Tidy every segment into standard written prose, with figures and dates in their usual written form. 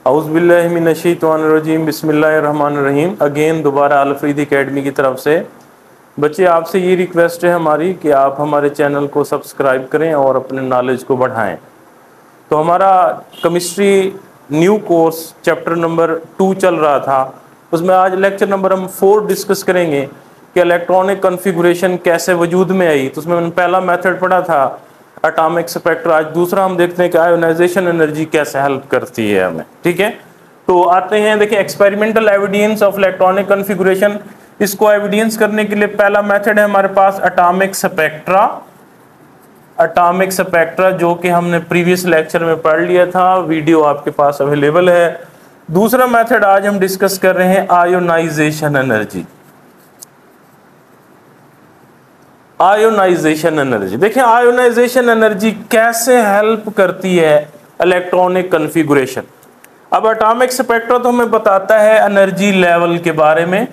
औज़ुबिल्लाहि मिनश्शैतानिर्रजीम बिस्मिल्लाहिर्रहमानिर्रहीम। अगेन दोबारा अल अफरीदी एकेडमी की तरफ से बच्चे आपसे ये रिक्वेस्ट है हमारी कि आप हमारे चैनल को सब्सक्राइब करें और अपने नॉलेज को बढ़ाएं। तो हमारा chemistry new course chapter number 2 चल रहा था, उसमें आज लेक्चर नंबर हम 4 डिस्कस करेंगे कि इलेक्ट्रॉनिक कॉन्फ़िगरेशन कैसे वजूद में आई। तो उसमें मैंने पहला मेथड पढ़ा था एटॉमिक स्पेक्ट्रा। आज दूसरा हम देखते हैं कि आयोनाइजेशन एनर्जी कैसे हेल्प करती है हमें। ठीक है, तो आते हैं, देखिए experimental evidence of electronic configuration. इसको एविडेंस करने के लिए पहला मेथड है हमारे पास एटॉमिक स्पेक्ट्रा। एटॉमिक स्पेक्ट्रा जो कि हमने प्रीवियस लेक्चर में पढ़ लिया था, वीडियो आपके पास अवेलेबल है। दूसरा मेथड आज हम डिस्कस कर रहे हैं आयोनाइजेशन एनर्जी। आयोनाइजेशन एनर्जी, देखिए आयोनाइजेशन एनर्जी कैसे हेल्प करती है इलेक्ट्रॉनिक कॉन्फ़िगरेशन। अब एटॉमिक स्पेक्ट्रा तो हमें बताता है एनर्जी लेवल के बारे में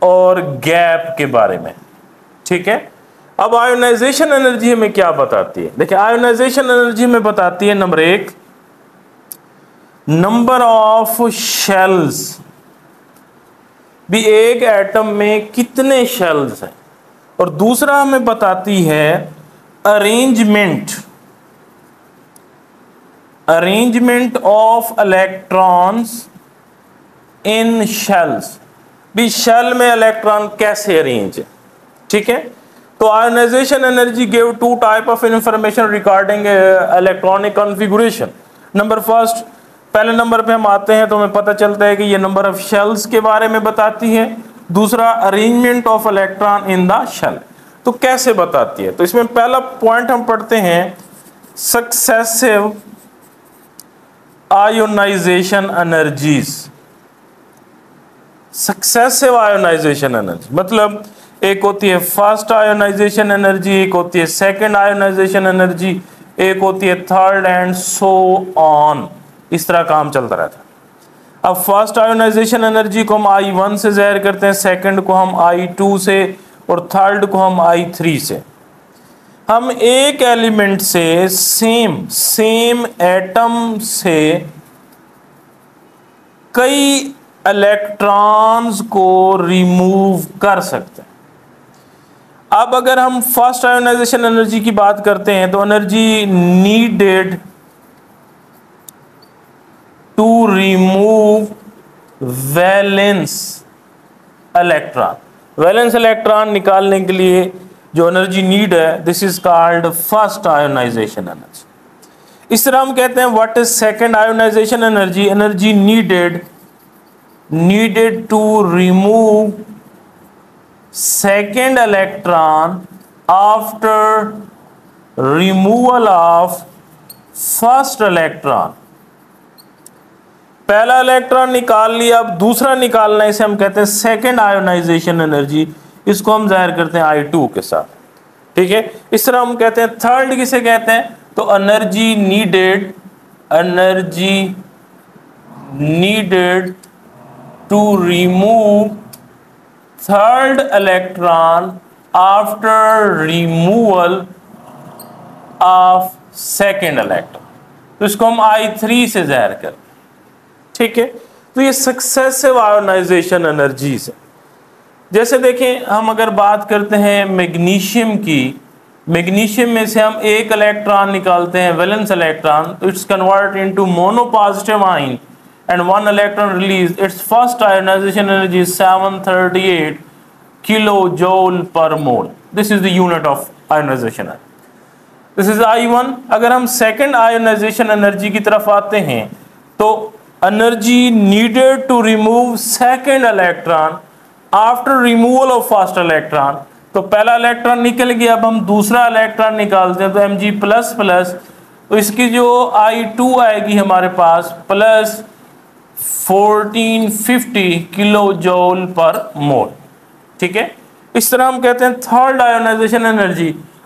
और गैप के बारे में। ठीक है, अब आयोनाइजेशन एनर्जी हमें क्या बताती है? देखिए आयोनाइजेशन एनर्जी में बताती है नंबर 1 नंबर ऑफ शेल्स, भी एक एटम में कितने शेल्स हैं, और दूसरा हमें बताती है arrangement of electrons in shells, भी शेल में इलेक्ट्रॉन कैसे अरेंज है। ठीक है, तो ionization energy give 2 type of information regarding electronic configuration. Number first, पहले नंबर पे हम आते हैं तो हमें पता चलता है कि ये नंबर ऑफ शेल्स के बारे में बताती है। दूसरा arrangement of electron in the shell. तो कैसे बताती है? तो इसमें पहला पॉइंट हम पढ़ते हैं successive ionization energies. Successive ionisation energy मतलब एक होती है फर्स्ट आयोनाइजेशन एनर्जी, एक होती है सेकंड आयोनाइजेशन एनर्जी, एक होती है थर्ड एंड सो ऑन। इस तरह काम चलता रहता है। अब फर्स्ट आयोनाइजेशन एनर्जी को हम I1 से ज़ाहिर करते हैं, सेकंड को हम I2 से, और थर्ड को हम I3 से। हम एक एलिमेंट से सेम एटम से कई इलेक्ट्रॉन्स को रिमूव कर सकते हैं। अब अगर हम फर्स्ट आयोनाइजेशन एनर्जी की बात करते हैं तो energy needed to remove valence electron, valence electron निकालने के लिए जो एनर्जी नीड है, this is called first ionisation energy. इस तरह हम कहते हैं what is second ionization energy? Energy needed to remove second electron after removal of first electron. पहला इलेक्ट्रॉन निकाल लिया, अब दूसरा निकालना, इसे हम कहते हैं सेकंड आयोनाइजेशन एनर्जी। इसको हम जाहिर करते हैं I2 के साथ। ठीक है, इस तरह हम कहते हैं थर्ड किसे कहते हैं? तो energy needed to remove third electron after removal of second electron. तो इसको हम I3 से जाहिर करते हैं। ठीक है, तो ये सक्सेसिव आयोनाइजेशन एनर्जीज है। जैसे देखें, हम अगर बात करते हैं मैग्नीशियम की, मैग्नीशियम में से हम एक इलेक्ट्रॉन निकालते हैं वैलेंस इलेक्ट्रॉन, तो it's convert into mono positive ion and 1 electron release. It's first ionisation energy 738 kilo joule per mole. This is the unit of ionization. This is I1। अगर हम सेकेंड आयोनाइजेशन एनर्जी की तरफ आते हैं तो energy needed to remove second electron after removal of first electron. तो पहला electron निकल गया, अब हम दूसरा इलेक्ट्रॉन निकालते हैं तो Mg++, तो इसकी जो I2 आएगी हमारे पास प्लस 1450 किलो जूल पर मोल। ठीक है, इस तरह हम कहते हैं third ionization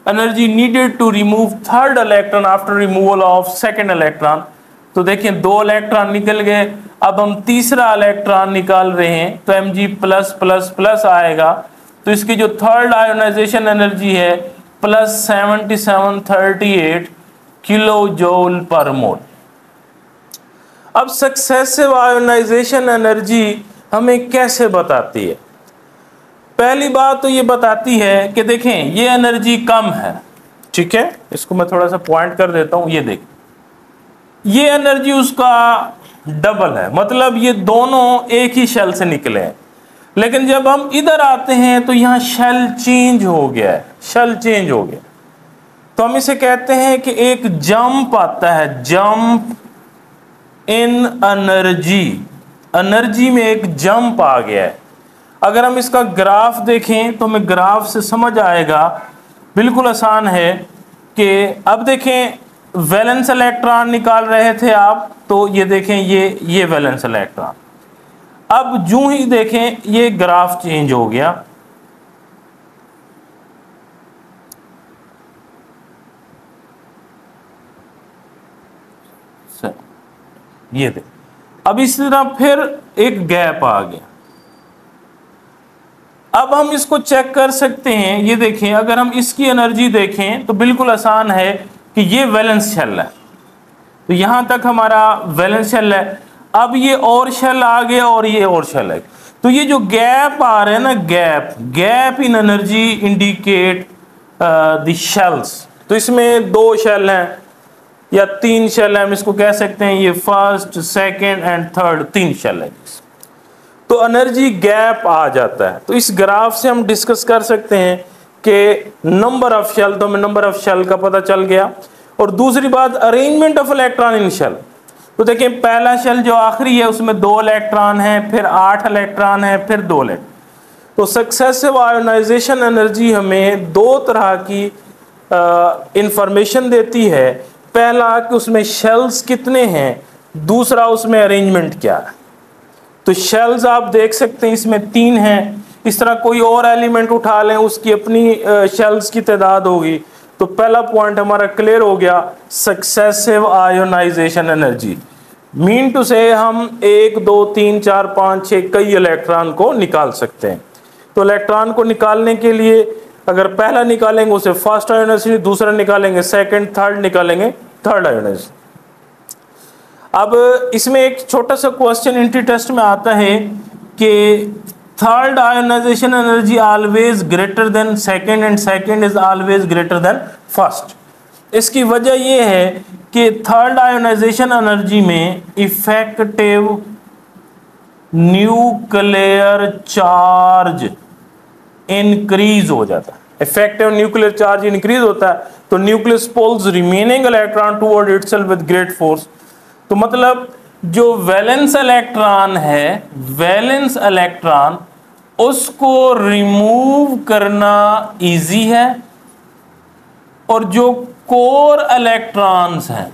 energy needed to remove third electron after removal of second electron. तो देखिए 2 इलेक्ट्रॉन निकल गए, अब हम तीसरा इलेक्ट्रॉन निकाल रहे हैं तो Mg+++ आएगा। तो इसकी जो थर्ड आयोनाइजेशन एनर्जी है प्लस 7738 किलो जूल पर मोल। अब सक्सेसिव आयोनाइजेशन एनर्जी हमें कैसे बताती है? पहली बात तो ये बताती है कि देखें ये एनर्जी कम है, ठीक है, इसको मैं थोड़ा सा पॉइंट कर देता हूं। ये देखें ये एनर्जी उसका डबल है, मतलब ये दोनों एक ही शेल से निकले हैं। लेकिन जब हम इधर आते हैं तो यहाँ शेल चेंज हो गया है, शेल चेंज हो गया, तो हम इसे कहते हैं कि एक जंप आता है, जंप इन एनर्जी, एनर्जी में एक जंप आ गया है। अगर हम इसका ग्राफ देखें तो हमें ग्राफ से समझ आएगा, बिल्कुल आसान है कि अब देखें वैलेंस इलेक्ट्रॉन निकाल रहे थे आप, तो ये देखें ये वैलेंस इलेक्ट्रॉन, अब जो ही देखें ये ग्राफ चेंज हो गया, ये देख, अब इस तरह फिर एक गैप आ गया। अब हम इसको चेक कर सकते हैं, ये देखें अगर हम इसकी एनर्जी देखें तो बिल्कुल आसान है कि ये वैलेंस शेल है, तो यहां तक हमारा वैलेंस शेल है। अब ये और शेल आ गया और ये और शेल है, तो ये जो गैप आ रहे हैं ना, gap in energy indicate the shells. तो इसमें 2 शेल हैं या 3 शेल है, हम इसको कह सकते हैं, ये first, second and third, 3 shell है, तो एनर्जी गैप आ जाता है। तो इस ग्राफ से हम डिस्कस कर सकते हैं कि नंबर ऑफ शेल, तो हमें नंबर ऑफ शेल का पता चल गया। और दूसरी बात arrangement of electron in shell, तो देखिए पहला शेल जो आखिरी है उसमें 2 इलेक्ट्रॉन है, फिर 8 इलेक्ट्रॉन है, फिर 2 इलेक्ट्रॉन। तो सक्सेसिव आयोनाइजेशन एनर्जी हमें 2 तरह की इंफॉर्मेशन देती है, पहला कि उसमें शेल्स कितने हैं, दूसरा उसमें अरेंजमेंट क्या है। तो शेल्स आप देख सकते हैं इसमें 3 हैं, इस तरह कोई और एलिमेंट उठा लें उसकी अपनी शेल्स की तादाद होगी। तो पहला पॉइंट हमारा क्लियर हो गया, successive ionisation energy mean two से हम 1 2 3 4 5 6 कई इलेक्ट्रॉन को निकाल सकते हैं। तो इलेक्ट्रॉन को निकालने के लिए अगर पहला निकालेंगे उसे फर्स्ट आयोनाइजेशन, दूसरा निकालेंगे सेकंड, थर्ड निकालेंगे थर्ड आयोनाइजेशन। अब इसमें एक छोटा सा क्वेश्चन एंट्री टेस्ट में आता है कि third ionization energy always greater than second and second is always greater than first. इसकी वजह यह है कि थर्ड आयोनाइजेशन एनर्जी में इफेक्टिव न्यूक्लियर चार्ज इंक्रीज हो जाता है, इफेक्टिव न्यूक्लियर चार्ज इंक्रीज होता है, तो nucleus pulls remaining electron toward itself with great force. तो मतलब जो वैलेंस इलेक्ट्रॉन है, वैलेंस इलेक्ट्रॉन उसको रिमूव करना इजी है, और जो कोर इलेक्ट्रॉन्स हैं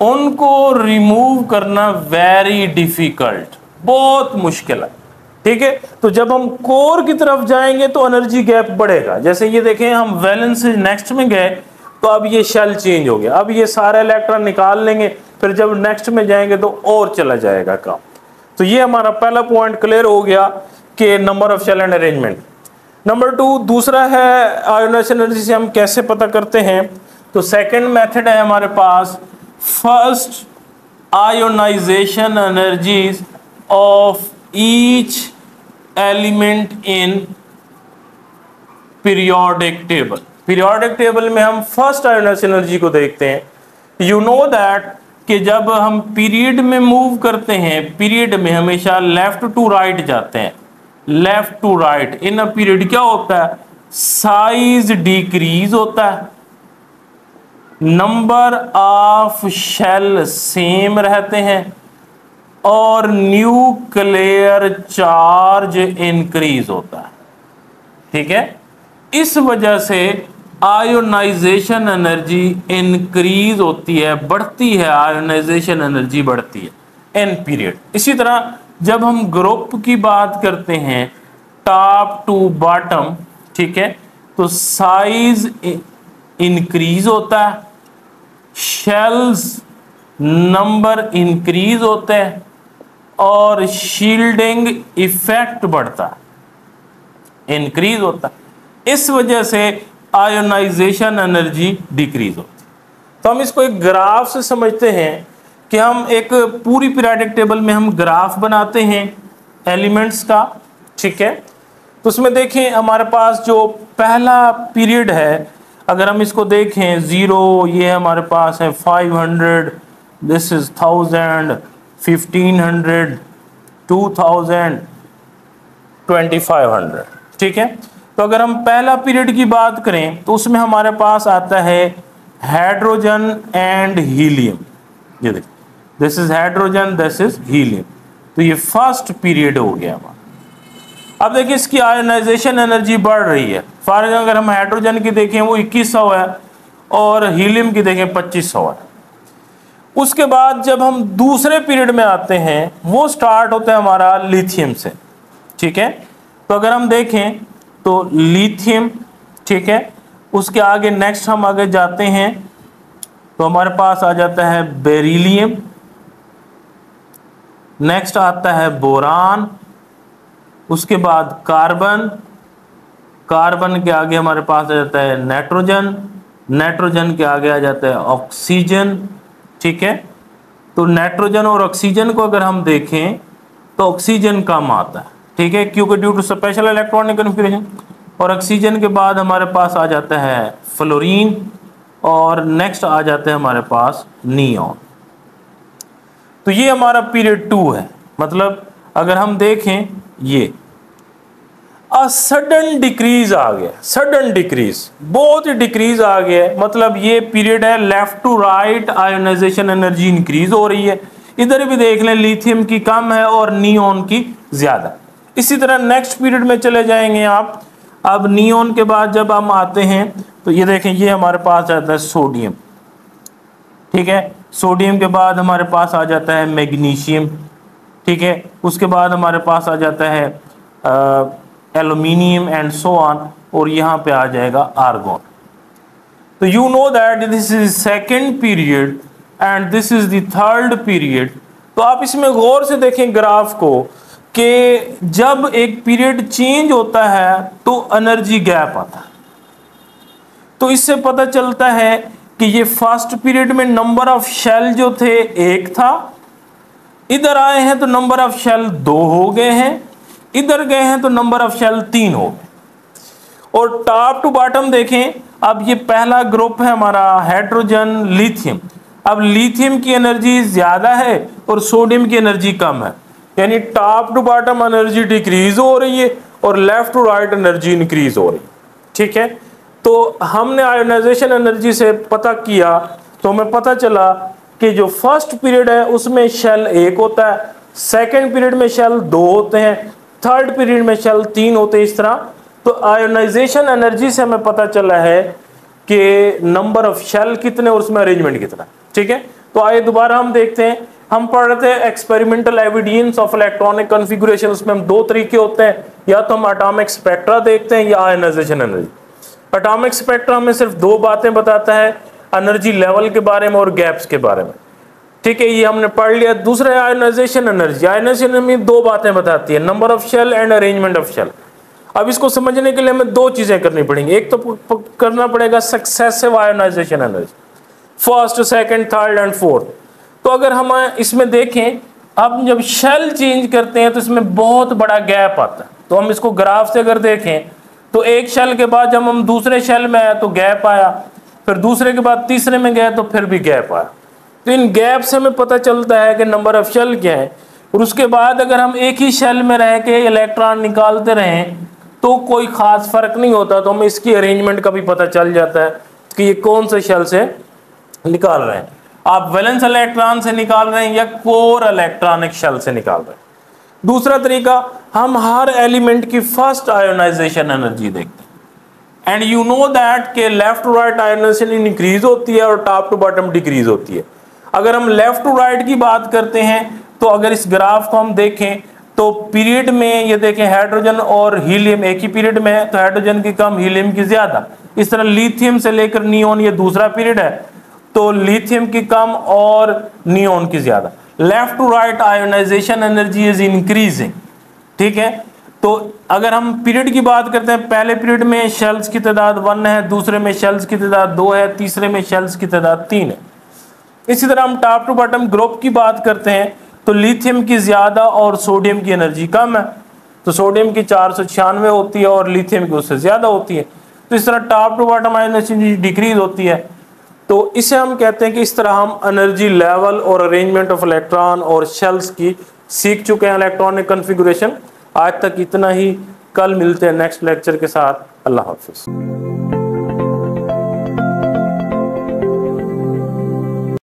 उनको रिमूव करना वेरी डिफिकल्ट, बहुत मुश्किल है, ठीक है। तो जब हम कोर की तरफ जाएंगे तो एनर्जी गैप बढ़ेगा। जैसे ये देखें हम वैलेंस से नेक्स्ट में गए तो अब ये शेल चेंज हो गया, अब ये सारे इलेक्ट्रॉन निकाल लेंगे, फिर जब नेक्स्ट में जाएंगे तो और चला जाएगा काम। तो ये हमारा पहला पॉइंट क्लियर हो गया कि number of shell and arrangement. Number 2 दूसरा है आयोनाइजेशन एनर्जी से हम कैसे पता करते हैं। तो सेकंड मेथड है हमारे पास, first ionisation energies of each element in periodic table. Periodic table में हम फर्स्ट आयोनाइजेशन एनर्जी को देखते हैं। यू नो दैट कि जब हम पीरियड में मूव करते हैं, पीरियड में हमेशा लेफ्ट टू राइट जाते हैं, left to right in a period क्या होता है, साइज डिक्रीज होता है, नंबर ऑफ शेल सेम रहते हैं, और न्यूक्लियर चार्ज इंक्रीज होता है, ठीक है। इस वजह से आयोनाइजेशन एनर्जी इंक्रीज होती है, बढ़ती है, आयोनाइजेशन एनर्जी बढ़ती है इन पीरियड। इसी तरह जब हम ग्रुप की बात करते हैं टॉप टू बॉटम, ठीक है, तो साइज इंक्रीज होता है, शेल्स नंबर इंक्रीज होते हैं, और शील्डिंग इफेक्ट बढ़ता है, इंक्रीज होता है। इस वजह से आयोनाइजेशन एनर्जी डिक्रीज होती है। तो हम इसको एक ग्राफ से समझते हैं कि हम एक पूरी पीरियोडिक टेबल में हम ग्राफ बनाते हैं एलिमेंट्स का, ठीक है। तो उसमें देखें हमारे पास जो पहला पीरियड है, अगर हम इसको देखें 0, ये हमारे पास है 500, दिस इज 1000, 1500, 2000, 2500, ठीक है। तो अगर हम पहला पीरियड की बात करें तो उसमें हमारे पास आता है हाइड्रोजन एंड हीलियम। ये देखिए, this is hydrogen, this is helium. तो ये फर्स्ट पीरियड हो गया हमारा। अब देखिए इसकी आयोनाइजेशन एनर्जी बढ़ रही है। फॉर एग्जाम्पल अगर हम हाइड्रोजन की देखें वो 2100 है और हीलियम की देखें 2500 है। उसके बाद जब हम दूसरे पीरियड में आते हैं वो स्टार्ट होता है हमारा लिथियम से, ठीक है। तो अगर हम देखें तो लिथियम, ठीक है, उसके आगे नेक्स्ट हम आगे जाते हैं तो हमारे पास आ जाता है बेरिलियम, नेक्स्ट आता है बोरान, उसके बाद कार्बन, कार्बन के आगे हमारे पास आ जाता है नाइट्रोजन, नाइट्रोजन के आगे आ जाता है ऑक्सीजन, ठीक है। तो नाइट्रोजन और ऑक्सीजन को अगर हम देखें तो ऑक्सीजन कम आता है, ठीक है, क्योंकि due to special electronic configuration. और ऑक्सीजन के बाद हमारे पास आ जाता है फ्लोरीन और नेक्स्ट आ जाता है हमारे पास नियॉन। तो ये हमारा पीरियड 2 है। मतलब अगर हम देखें ये सडन डिक्रीज आ गया, सडन डिक्रीज, बहुत ही डिक्रीज आ गया है। मतलब ये पीरियड है left to right ionisation energy increase हो रही है। इधर भी देख लें लिथियम की कम है और नियॉन की ज्यादा। इसी तरह नेक्स्ट पीरियड में चले जाएंगे आप। अब नियॉन के बाद जब हम आते हैं तो ये देखें ये हमारे पास आता है सोडियम, ठीक है। सोडियम के बाद हमारे पास आ जाता है मैग्नीशियम, ठीक है। उसके बाद हमारे पास आ जाता है एल्यूमिनियम एंड सो ऑन, और यहाँ पे आ जाएगा आर्गॉन। तो you know that this is second period and this is the third period. तो आप इसमें गौर से देखें ग्राफ को कि जब एक पीरियड चेंज होता है तो एनर्जी गैप आता है। तो इससे पता चलता है कि ये फर्स्ट पीरियड में नंबर ऑफ शेल जो थे 1 था, इधर आए हैं तो नंबर ऑफ शेल 2 हो गए हैं, इधर गए हैं तो नंबर ऑफ शेल 3 हो गए। और टॉप टू बॉटम देखें, अब ये पहला ग्रुप है हमारा हाइड्रोजन लिथियम। अब लिथियम की एनर्जी ज्यादा है और सोडियम की एनर्जी कम है, यानी top to bottom energy decrease हो रही है और left to right energy increase हो रही है, ठीक है। तो हमने आयोनाइजेशन एनर्जी से पता किया तो हमें पता चला कि जो फर्स्ट पीरियड है उसमें शेल 1 होता है, सेकेंड पीरियड में शेल 2 होते हैं, थर्ड पीरियड में शेल 3 होते हैं, इस तरह। तो आयोनाइजेशन एनर्जी से हमें पता चला है कि नंबर ऑफ शेल कितने और उसमें अरेंजमेंट कितना, ठीक है। तो आइए दोबारा हम देखते हैं। हम पढ़ रहे थे experimental evidence of electronic configuration. उसमें हम 2 तरीके होते हैं, या तो हम एटॉमिक स्पेक्ट्रा देखते हैं या आयोनाइजेशन एनर्जी। एटॉमिक स्पेक्ट्रा हमें सिर्फ 2 बातें बताता है, एनर्जी लेवल के बारे में और गैप्स के बारे में, ठीक है, ये हमने पढ़ लिया। दूसरा है आयोनाइजेशन एनर्जी। आयोनाइजेशन में 2 बातें बताती है, number of shell and arrangement of shell. अब इसको समझने के लिए हमें 2 चीजें करनी पड़ेंगी। एक तो करना पड़ेगा successive ionisation energy, first, second, third and fourth. तो अगर हम इसमें देखें, अब जब शेल चेंज करते हैं तो इसमें बहुत बड़ा गैप आता है। तो हम इसको ग्राफ से अगर देखें तो एक शेल के बाद जब हम दूसरे शेल में आए तो गैप आया, फिर दूसरे के बाद तीसरे में गए तो फिर भी गैप आया। तो इन गैप से हमें पता चलता है कि नंबर ऑफ शेल क्या है। और उसके बाद अगर हम एक ही शेल में रह के इलेक्ट्रॉन निकालते रहें तो कोई खास फर्क नहीं होता। तो हमें इसकी अरेंजमेंट का भी पता चल जाता है कि ये कौन से शेल से निकाल रहे हैं। आप वैलेंस इलेक्ट्रॉन से निकाल रहे हैं या कोर इलेक्ट्रॉनिक शेल से निकाल रहे हैं। दूसरा तरीका, हम हर एलिमेंट की फर्स्ट आयोनाइजेशन एनर्जी देखते हैं एंड यू नो दैट के left to right ionisation increase होती है और टॉप टू बॉटम डिक्रीज होती है। अगर हम लेफ्ट टू राइट की बात करते हैं तो अगर इस ग्राफ को हम देखें तो पीरियड में ये देखें हाइड्रोजन और हीलियम एक ही पीरियड में है, तो हाइड्रोजन की कम हीलियम की ज्यादा। इस तरह लिथियम से लेकर नियॉन ये दूसरा पीरियड है, तो लिथियम की कम और नियॉन की ज्यादा। Left to right ionisation energy is increasing, ठीक है। तो अगर हम पीरियड की बात करते हैं, पहले पीरियड में शेल्स की तादाद 1 है, दूसरे में शेल्स की तादाद 2 है, तीसरे में शेल्स की तादाद 3 है। इसी तरह हम टॉप टू बॉटम ग्रुप की बात करते हैं तो लिथियम की ज़्यादा और सोडियम की एनर्जी कम है, तो सोडियम की 496 होती है और लिथियम की उससे ज़्यादा होती है। तो इस तरह top to bottom ionisation decrease होती है। तो इसे हम कहते हैं कि इस तरह हम एनर्जी लेवल और अरेंजमेंट ऑफ इलेक्ट्रॉन और शेल्स की सीख चुके हैं, इलेक्ट्रॉनिक कॉन्फ़िगरेशन। आज तक इतना ही, कल मिलते हैं नेक्स्ट लेक्चर के साथ। अल्लाह हाफिज़।